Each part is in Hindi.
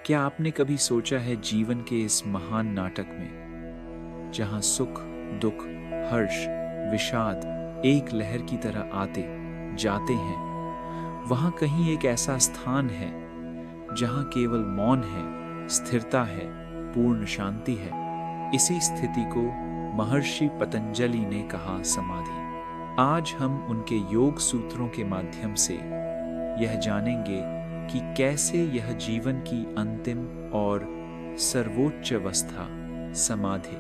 क्या आपने कभी सोचा है जीवन के इस महान नाटक में, जहां सुख, दुख, हर्ष, विषाद एक लहर की तरह आते जाते हैं, वहां कहीं एक ऐसा स्थान है जहां केवल मौन है, स्थिरता है, पूर्ण शांति है। इसी स्थिति को महर्षि पतंजलि ने कहा समाधि। आज हम उनके योग सूत्रों के माध्यम से यह जानेंगे कि कैसे यह जीवन की अंतिम और सर्वोच्च अवस्था समाधि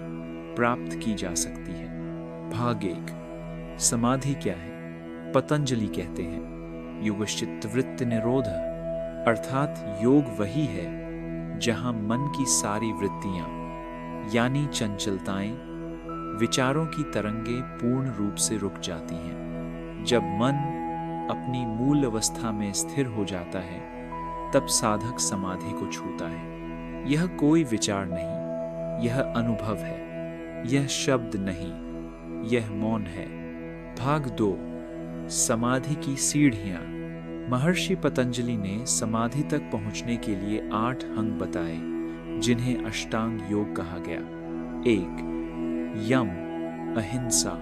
प्राप्त की जा सकती है। भाग 1, समाधि क्या है? पतंजलि कहते हैं योगश्चित्त वृत्ति निरोध, अर्थात योग वही है जहां मन की सारी वृत्तियां यानी चंचलताएं, विचारों की तरंगें पूर्ण रूप से रुक जाती हैं। जब मन अपनी मूल अवस्था में स्थिर हो जाता है, तब साधक समाधि को छूता है। यह कोई विचार नहीं, यह अनुभव है, यह शब्द नहीं, यह मौन है। भाग 2, समाधि की सीढ़ियां। महर्षि पतंजलि ने समाधि तक पहुंचने के लिए 8 अंग बताए, जिन्हें अष्टांग योग कहा गया। 1, यम, अहिंसा,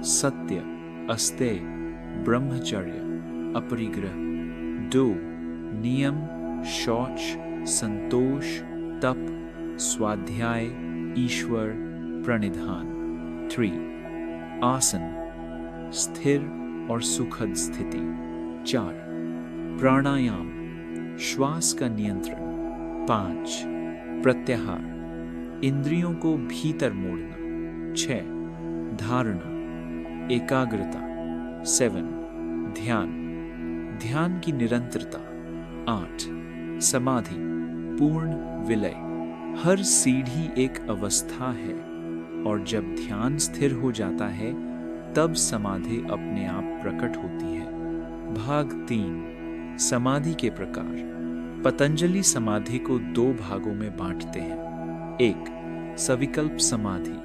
सत्य, अस्तेय, ब्रह्मचर्य, अपरिग्रह। 2, नियम, शौच, संतोष, तप, स्वाध्याय, ईश्वर, प्रणिधान। 3, आसन, स्थिर और सुखद स्थिति। 4, प्राणायाम, श्वास का नियंत्रण। 5, प्रत्याहार, इंद्रियों को भीतर मोड़ना। 6, धारणा, एकाग्रता। 7, ध्यान, ध्यान की निरंतरता। 8, समाधि, पूर्ण विलय। हर सीढ़ी एक अवस्था है, और जब ध्यान स्थिर हो जाता है, तब समाधि अपने आप प्रकट होती है। भाग 3, समाधि के प्रकार। पतंजलि समाधि को 2 भागों में बांटते हैं। 1, सविकल्प समाधि,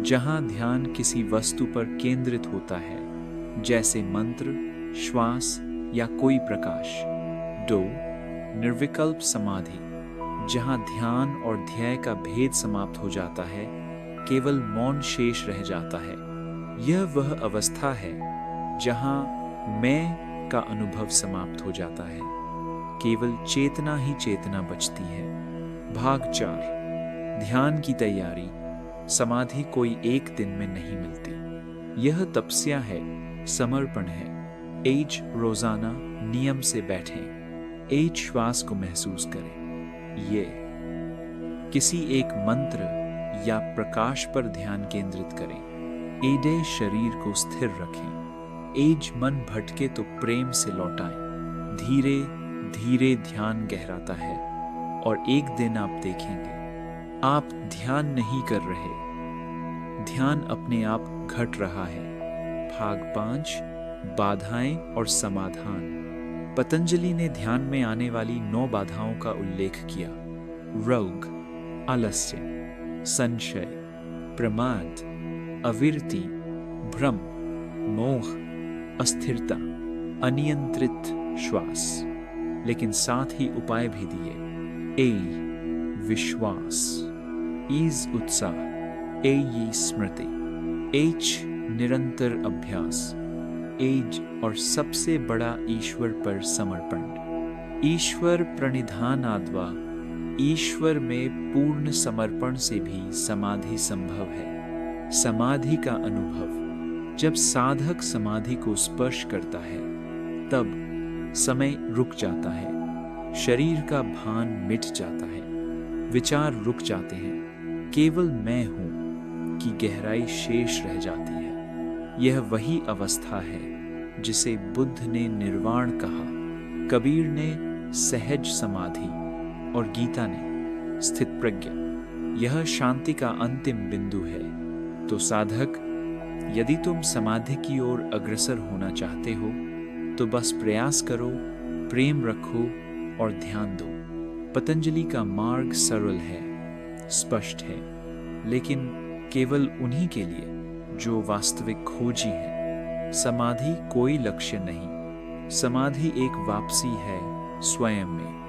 जहां ध्यान किसी वस्तु पर केंद्रित होता है, जैसे मंत्र, श्वास या कोई प्रकाश। 2, निर्विकल्प समाधि, जहां ध्यान और ध्येय का भेद समाप्त हो जाता है, केवल मौन शेष रह जाता है। यह वह अवस्था है जहां मैं का अनुभव समाप्त हो जाता है, केवल चेतना ही चेतना बचती है। भाग 4, ध्यान की तैयारी। समाधि कोई एक दिन में नहीं मिलती। यह तपस्या है, समर्पण है। एज रोजाना नियम से बैठें, एज श्वास को महसूस करें। ये किसी एक मंत्र या प्रकाश पर ध्यान केंद्रित करें। एडे शरीर को स्थिर रखें। एज मन भटके तो प्रेम से लौटाएं। धीरे धीरे ध्यान गहराता है, और एक दिन आप देखेंगे आप ध्यान नहीं कर रहे, ध्यान अपने आप घट रहा है। भाग 5, बाधाएं और समाधान। पतंजलि ने ध्यान में आने वाली 9 बाधाओं का उल्लेख किया। रोग, आलस्य, संशय, प्रमाद, अविरति, भ्रम, मोह, अस्थिरता, अनियंत्रित श्वास। लेकिन साथ ही उपाय भी दिए। ए, विश्वास। ईज, उत्साह। ए, स्मृति। एच, निरंतर अभ्यास। एज और सबसे बड़ा ईश्वर पर समर्पण। ईश्वर प्रणिधानाद्वा, ईश्वर में पूर्ण समर्पण से भी समाधि संभव है। समाधि का अनुभव। जब साधक समाधि को स्पर्श करता है, तब समय रुक जाता है, शरीर का भान मिट जाता है, विचार रुक जाते हैं, केवल मैं हूं की गहराई शेष रह जाती है। यह वही अवस्था है जिसे बुद्ध ने निर्वाण कहा, कबीर ने सहज समाधि और गीता ने स्थित प्रज्ञा। यह शांति का अंतिम बिंदु है। तो साधक, यदि तुम समाधि की ओर अग्रसर होना चाहते हो, तो बस प्रयास करो, प्रेम रखो और ध्यान दो। पतंजलि का मार्ग सरल है, स्पष्ट है, लेकिन केवल उन्हीं के लिए जो वास्तविक खोजी हैं। समाधि कोई लक्ष्य नहीं, समाधि एक वापसी है स्वयं में।